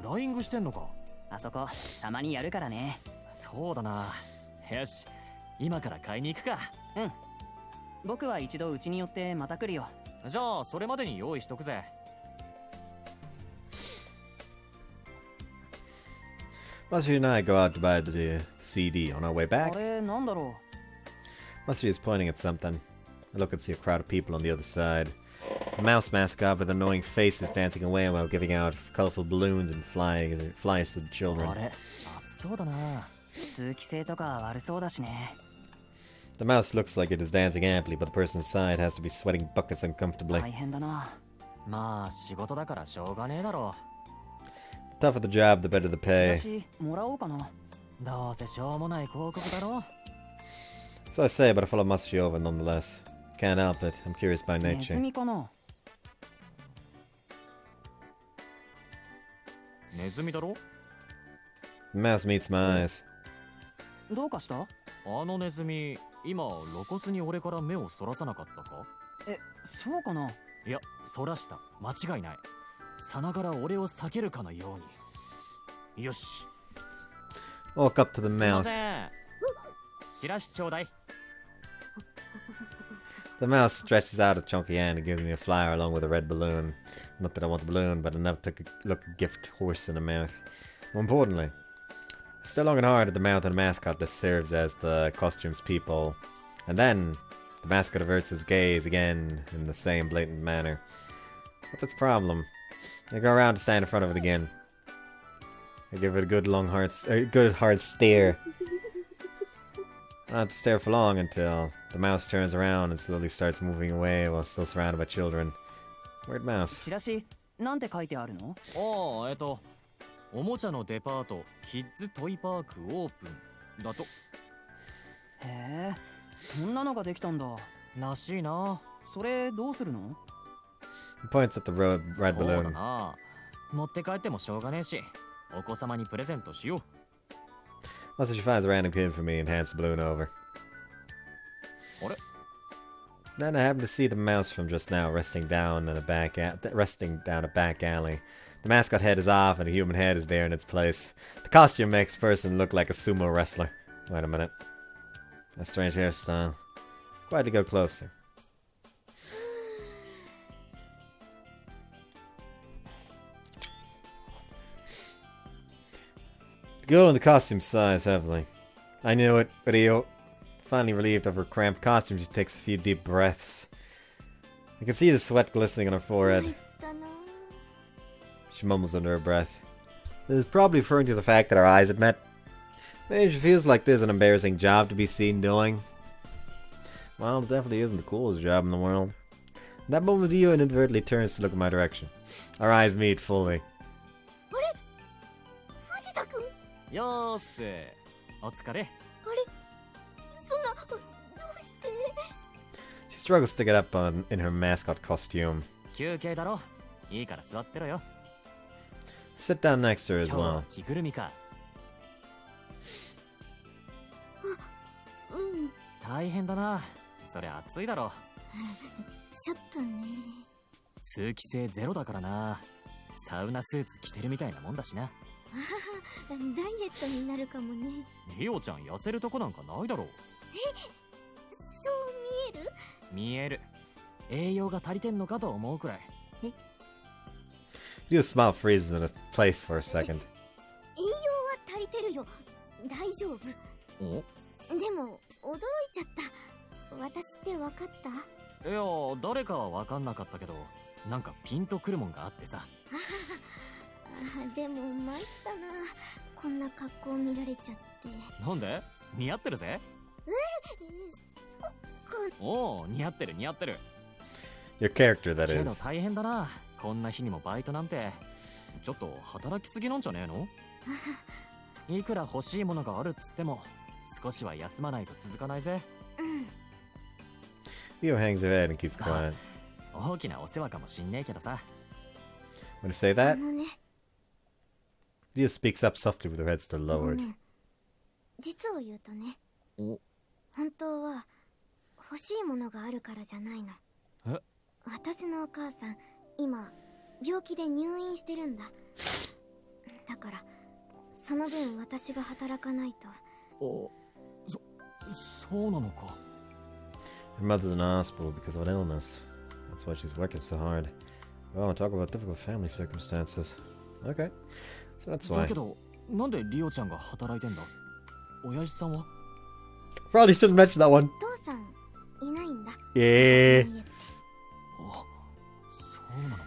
フライングしてんのか？あそこたまにやるからね。そうだな。よし、今から買いに行くか。うん。僕は一度うちに寄ってまた来るよ。じゃあそれまでに用意しとくぜ。Must and I go out to buy the CD on our way あ back. れなんだろ Must is pointing at something. I look and see a crowd of people on the other side. A mouse mascot with annoying faces dancing away while giving out colorful balloons and flies to the あ children. れ、暑そうだな。う。通気性とか悪そうだしね。The mouse looks like it is dancing amply, but the person inside has to be sweating buckets uncomfortably. 大変だな。まあ仕事だからしょうがねえだろ The tougher the job, the better the し pay. かしもらおうかな。う。どうせしょうもない広告だろ。 So I say, but I follow Mustache over nonetheless. Can't help it. I'm curious by ネズ nature. ミかな。ネズミだろ？ The mouse meets my eyes. どうかした？あのネズミ、今露骨に俺から目をそらさなかったか？え、そうかな。いや、そらした。間違いない。さながら俺を避けるかのように。よし。 Walk up to the すいま mouse. せん。チラシちょうだい。 The mouse stretches out a chunky hand and gives me a flower along with a red balloon. Not that I want the balloon, but enough to look a gift horse in the mouth. More importantly, I stare long and hard at the mouth of the mascot that serves as the costume's peephole. And then, the mascot averts his gaze again in the same blatant manner. What's its problem? I go around to stand in front of it again. I give it a good hard stare. I don't have to stare for long until the mouse turns around and slowly starts moving away while still surrounded by children. Weird mouse. チラシなんて書いてあるの？ああ、おもちゃのデパート、キッズトイパークオープンだと。へえ、そんなのができたんだ。らしいな。それどうするの？ He points at the red そうだ balloon. な。持って帰ってもしょうがねえし、お子様にプレゼントしよう。 Also, she finds a random kid for me and hands the balloon over. あれ？ Then I happen to see the mouse from just now resting down a back alley. The mascot head is off and a human head is there in its place. The costume makes the person look like a sumo wrestler. Wait a minute. A strange hairstyle. Quietly go closer. The girl in the costume sighs heavily. I knew it, Rio. Finally relieved of her cramped costume, she takes a few deep breaths. I can see the sweat glistening on her forehead. She mumbles under her breath. This is probably referring to the fact that our eyes had met. Maybe she feels like this is an embarrassing job to be seen doing. Well, it definitely isn't the coolest job in the world. At that moment, Rio inadvertently turns to look in my direction. Our eyes meet fully. 藤田君、よーっす。お疲れ。そんな、どうして？ She struggles to get up in her mascot costume. 休憩だろ。いいから座ってろよ。 Sit down next to her as 今日は well. 着ぐるみか。うん、大変だな。それ暑いだろ。ちょっとね。通気性ゼロだからな。サウナスーツ着てるみたいなもんだしな。ダイエットになるかもね。リオちゃん痩せるとこなんかないだろう。そう見える？見える。栄養が足りてんのかと思うくらい。Rio's smile freezes in a place for a second. 栄養は足りてるよ。大丈夫。お？でも驚いちゃった。私って分かった？いや、誰かは分かんなかったけど、なんかピンとくるもんがあってさ。でも参ったな。こんな格好見られちゃって。なんで？似合ってるぜ。そっか。おお、似合ってる似合ってる。 Your character, that けど is. 大変だな。こんな日にもバイトなんて。ちょっと働きすぎなんじゃねえの？いくら欲しいものがあるっつっても少しは休まないと続かないぜ。Leo hangs her head and keeps quiet. 大きなお世話かもしんねえけどさ。 When you say あ that, のね、 Leo speaks up softly with her head still ご lowered. めん。実を言うとね、お、本当は欲しいものがあるからじゃないの。え？私のお母さん、今病気で入院してるんだ。だからその分私が働かないと。お、そうなのか。 Her mother's in a hospital because of an illness. That's why she's working so hard. Oh, talk about difficult family circumstances. Okay, so that's だ why. けどなんでリオちゃんが働いてんだ？親父さんは？ Probably shouldn't mention that one. 父さんいないんだ。 Yeah. 私の家。あ、そうなのか。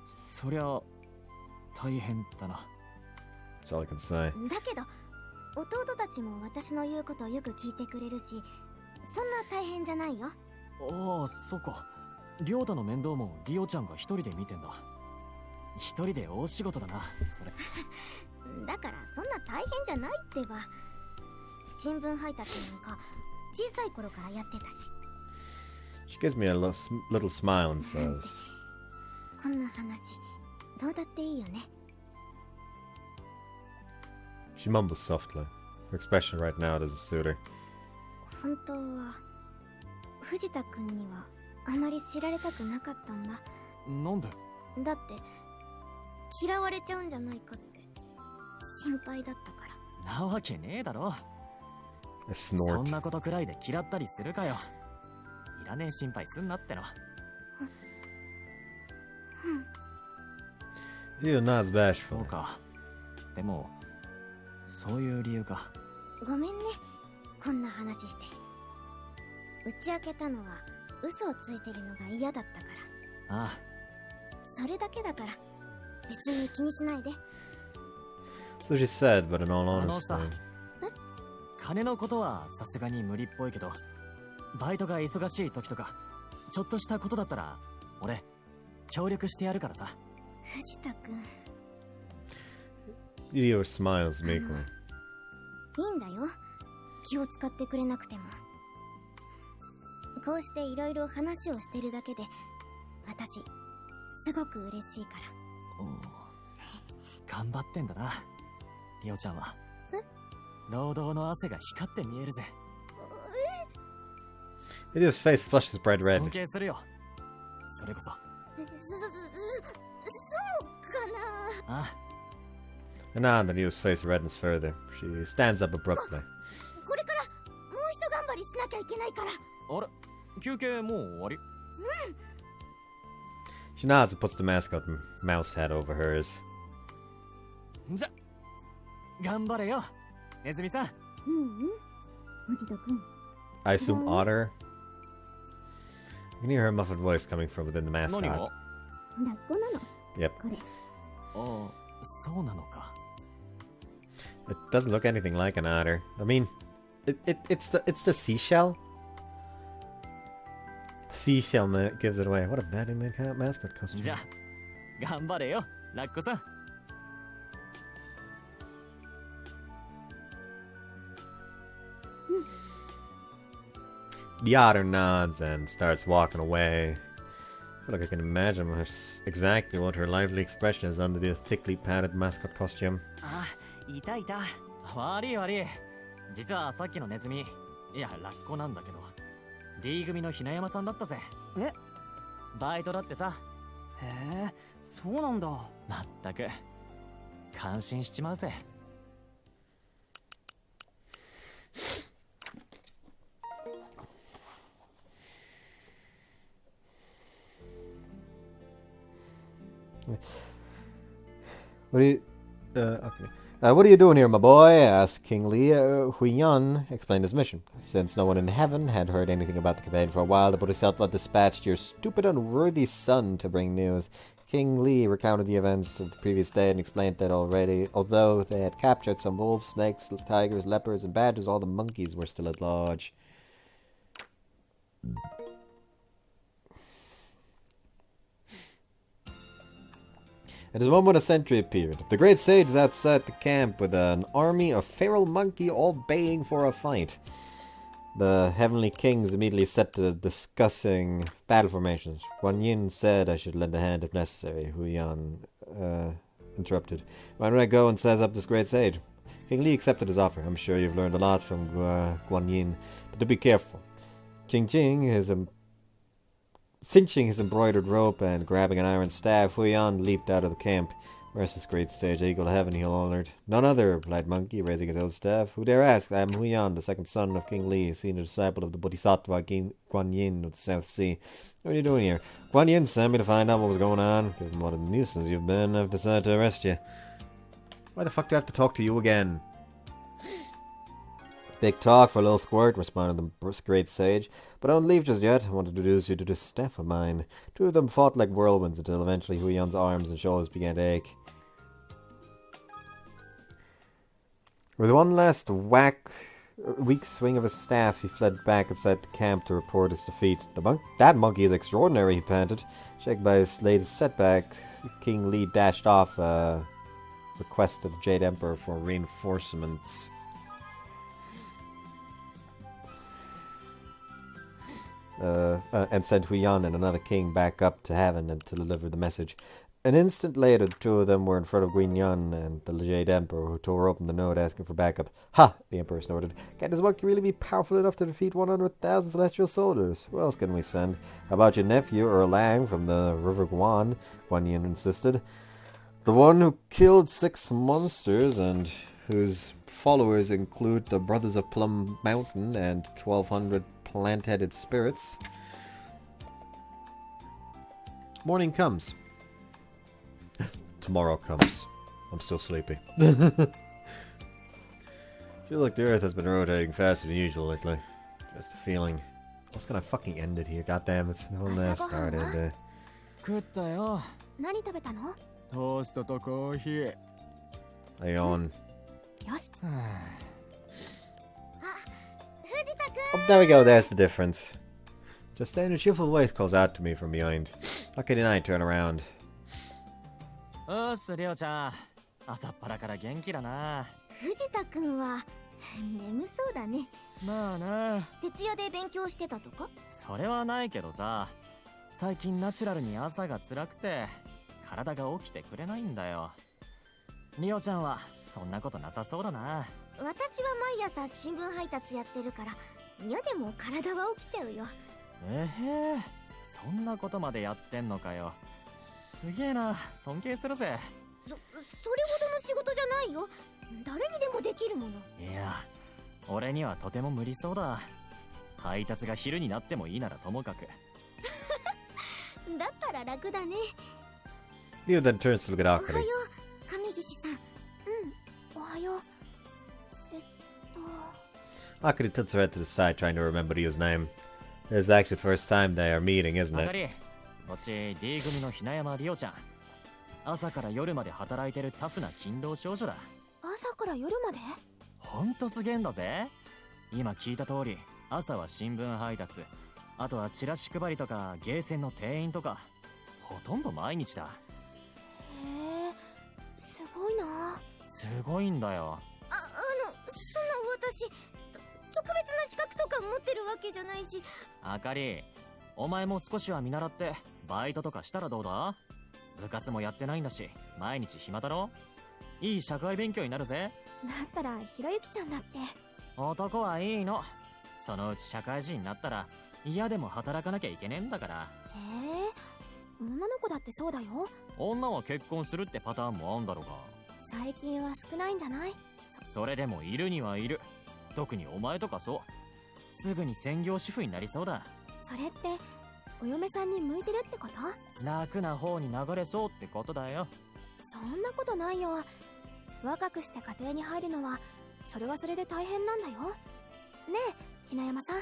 そりゃ大変だな。 That's all I can say. だけど弟たちも私の言うことをよく聞いてくれるし、そんな大変じゃないよ。ああ、そうか。リョウタの面倒もリオちゃんが一人で見てんだ。一人で大仕事だな、それ。だからそんな大変じゃないってば。新聞配達なんか小さい頃からやってたし。 She gives me a little smile and says, こんな話どうだっていいよね。 she mumbles softly. Her expression right now doesn't suit her. 本当は藤田くんにはあまり知られたくなかったんだ。なんで？だって嫌われちゃうんじゃないかって心配だったから。なわけねえだろ。 I そん snort. なことくらいで嫌ったりするかよ。いらねえ心配すんなっての。 Leo nods そう bashfully. か。でもそういう理由か。ごめんね、こんな話して。打ち明けたのは嘘をついてるのが嫌だったかああ、ら。それだけだから別に気にしないで。 So she said, but in all あの honesty. さ、金のことはさすがに無理っぽいけど、バイトが忙しい時とかちょっとしたことだったら俺協力してやるからさ。藤田くん、 Leo smiles meekly. いいんだよ、気を使ってくれなくても。こうしていろいろ話をしてるだけで私すごく嬉しいから。おう、頑張ってんだな、リオちゃんは。労働の汗が光って見えるぜ。 Leo's face flushes bright 尊 red. 敬するよ。それこそ。そうかな。ああ、 And now that Leo's face reddens further, she stands up abruptly. これからもう一頑張りしなきゃいけないから。あれ、休憩もう終わり？ She nods and puts the mascot mouse hat over hers. じゃ頑張れよ、ネズミさん。藤田くん、 I assume otter? You can hear her muffled voice coming from within the 何 mascot. が？ラッコなの Yep. これ。ああ、そうなのか。 It doesn't look anything like an otter. I mean, it's the seashell. Seashell gives it away. What a badly made mascot costume. じゃあ頑張れよ、ラッコさん。 The otter nods and starts walking away. I feel like I can imagine exactly what her lively expression is under the thickly padded mascot costume. あ、いたいた。悪い悪い。実はさっきのネズミ、いやラッコなんだけど、D 組のひな山さんだったぜ。え？バイトだってさ。へえ、そうなんだ。まったく感心しちまうぜ。 What are you... okay. What are you doing here, my boy? Asked King Li. Huiyun explained his mission. Since no one in heaven had heard anything about the campaign for a while, the Bodhisattva dispatched your stupid, unworthy son to bring news. King Lee recounted the events of the previous day and explained that although they had captured some wolves, snakes, tigers, leopards, and badgers, all the monkeys were still at large. At this moment, a sentry appeared. The great sage is outside the camp with an army of feral monkey all baying for a fight. The heavenly kings immediately set to discussing battle formations. Guan Yin said I should lend a hand if necessary. Hu Yan interrupted. Why don't I go and size up this great sage? King Li accepted his offer. I'm sure you've learned a lot from Guan Yin, but to be careful. Cinching his embroidered rope and grabbing an iron staff, Hu Yan leaped out of the camp. Where's this great sage eagle to heaven? He hollered. None other, replied Monkey, raising his old staff. Who dare ask? I am Hu Yan, the second son of King Li, senior disciple of the Bodhisattva Guan Yin of the South Sea. What are you doing here? Guan Yin sent me to find out what was going on. Given what a nuisance you've been, I've decided to arrest you. Why the fuck do I have to talk to you again? Big talk for a little squirt, responded the great sage. But don't leave just yet. I want to introduce you to this staff of mine. Two of them fought like whirlwinds until eventually Hu Yan's arms and shoulders began to ache. With one last weak swing of his staff, he fled back inside the camp to report his defeat. That monkey is extraordinary, he panted. Shaken by his latest setback, King Li dashed off, requested the Jade Emperor for reinforcements. And sent Hu Yan and another king back up to heaven and to deliver the message. An instant later, the two of them were in front of Guan Yin and the Jade Emperor, who tore open the note asking for backup. Ha! The Emperor snorted. Can this monkey really be powerful enough to defeat 100,000 celestial soldiers? Who else can we send? How about your nephew, Erlang, from the River Guan? Guan Yin insisted. The one who killed 6 monsters and whose followers include the Brothers of Plum Mountain and 1,200 plant-headed spirits. Morning comes. Tomorrow comes. I'm still sleepy. Feel like the Earth has been rotating faster than usual lately. Just a feeling. What's gonna fucking end it here? God damn it! When that started. 食ったよ。何食べたの？トーストとコーヒー。Aeon. よし。あ、藤田くん。 Oh, there we go. There's the difference. Just then, a cheerful voice calls out to me from behind. Lucky did I turn around. おっす、りょうちゃん。朝っぱらから元気だな。藤田くんは眠そうだね。まあな。徹夜で勉強してたとか？それはないけどさ。最近ナチュラルに朝が辛くて体が起きてくれないんだよ。りおちゃんはそんなことなさそうだな。私は毎朝新聞配達やってるから嫌でも体は起きちゃうよ。そんなことまでやってんのかよ。すげえな、尊敬するぜ。それほどの仕事じゃないよ。誰にでもできるもの。いや、俺にはとても無理そうだ。配達が昼になってもいいならともかく。だったら楽だね。 Leo then turns to look at おは Akari. よう、上岸さん。おはよう。Akari tilts her head to the side, trying to remember Ryo's name. This is actually the first time they are meeting, isn't あ it? かり、こっち D 組のひな山りおちゃん。朝から夜まで働いてるタフな勤労少女だ。朝から夜まで？ほんとすげえんだぜ。今聞いた通り、朝は新聞配達、あとはチラシ配りとかゲーセンの店員とか、ほとんど毎日だ。へえ、すごいな。すごいんだよ。そんな私特別な資格とか持ってるわけじゃないし。あかり、お前も少しは見習ってバイトとかしたらどうだ？部活もやってないんだし、毎日暇だろ？いい社会勉強になるぜ。だったらひろゆきちゃんだって。男はいいの。そのうち社会人になったら嫌でも働かなきゃいけねえんだから。へえ、女の子だってそうだよ。女は結婚するってパターンもあんだろうが。最近は少ないんじゃない？それでもいるにはいる。特にお前とかそう。すぐに専業主婦になりそうだ。それってお嫁さんに向いてるってこと？楽な方に流れそうってことだよ。そんなことないよ。若くして家庭に入るのはそれはそれで大変なんだよ。ねえ、ひな山さん。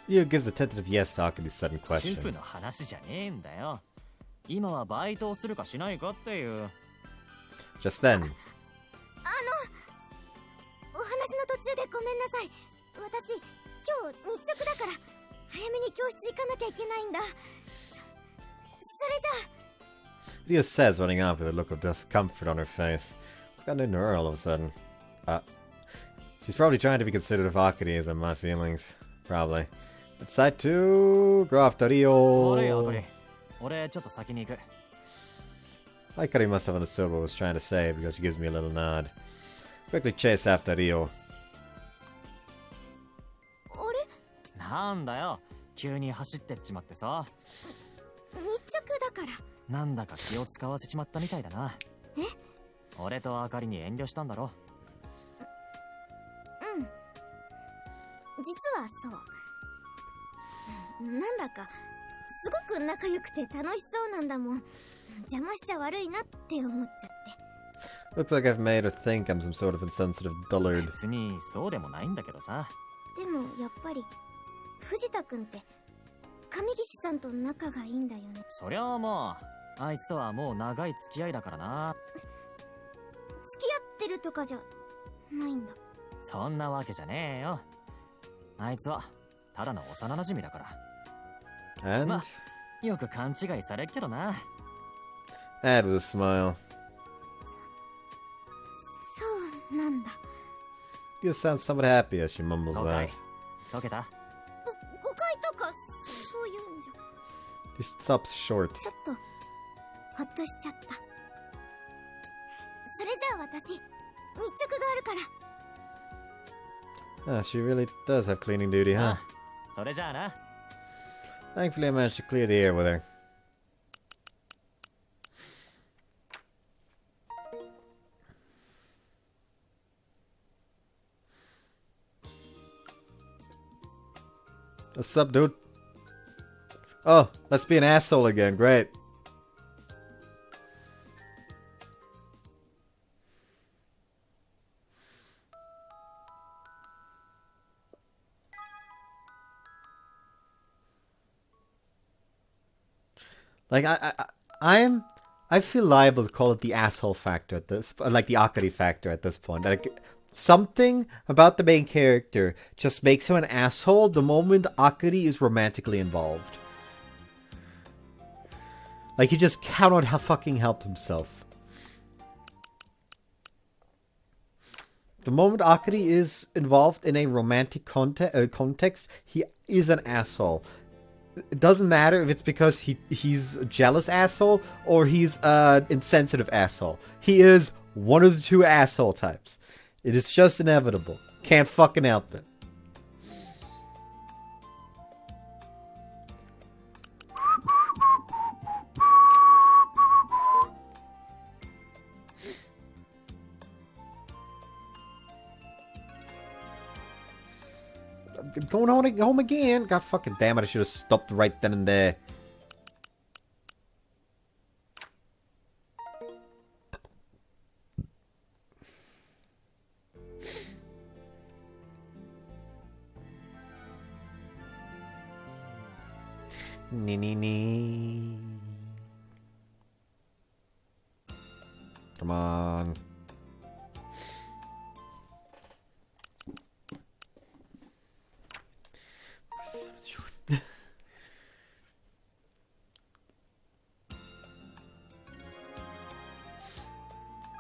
Ryo gives a tentative yes to Aki's sudden 主 question. 婦の話じゃねえんだよ。今はバイトをするかしないかっていう。 Just then, お話の途中でごめんなさい。私今日日直だから早めに教室行かなきゃいけないんだ。それじゃあ。 Ryo says, running off with a look of discomfort on her face. What's gotten into her all of a sudden? She's probably trying to be considerate of Akari as in my feelings. Probably. It's time to go off to 悪いよ、 Ryo. アクリ。俺ちょっと先に行く。 Akari must have understood what I was trying to say because she gives me a little nod. Quickly chase after Ryo. あれなんだよ、急に走ってっちまってさ。日直だから。なんだか気を使わせちまったみたいだな。え？俺とあかりに遠慮したんだろ。うん。実はそう。なんだかすごく仲良くて楽しそうなんだもん。邪魔しちゃ悪いなって思っちゃって。 Looks like I've made her think I'm some sort of insensitive dullard. 別にそうでもないんだけどさ。でもやっぱり藤田くんって上岸さんと仲がいいんだよね。そりゃあもう、あいつとはもう長い付き合いだからな。付き合ってるとかじゃないんだ。そんなわけじゃねえよ。あいつはただの幼馴染だから。 And まあ、よく勘違いされっけどな。 add with a smile. そうなんだ。 Ryo sounds somewhat happy as she mumbles 誤 that. 解解けた？誤解とかそういうんじゃ。 He stops short. ちょっとほっとしちゃった。それじゃあ私日直があるから。 Ah, she really does have cleaning duty, huh? それじゃあな。 Thankfully, I managed to clear the air with her. What's up, dude? Oh, let's be an asshole again. Great. Like I feel liable to call it the asshole factor at this, like the Akari factor at this point. Like something about the main character just makes him an asshole the moment Akari is romantically involved. Like he just cannot fucking help himself. The moment Akari is involved in a romantic context, he is an asshole. It doesn't matter if it's because he's a jealous asshole or he's an insensitive asshole. He is one of the two asshole types. It is just inevitable. Can't fucking help it. I'm going home again. God fucking damn it, I should have stopped right then and there. Nee. Come on.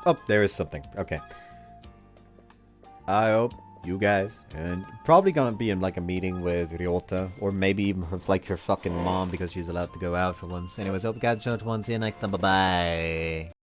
Oh, there is something. Okay. I hope you guys, and probably gonna be in like a meeting with Ryota, or maybe even like her fucking mom because she's allowed to go out for once. Anyways, hope you guys enjoyed once. See you next time. Bye bye.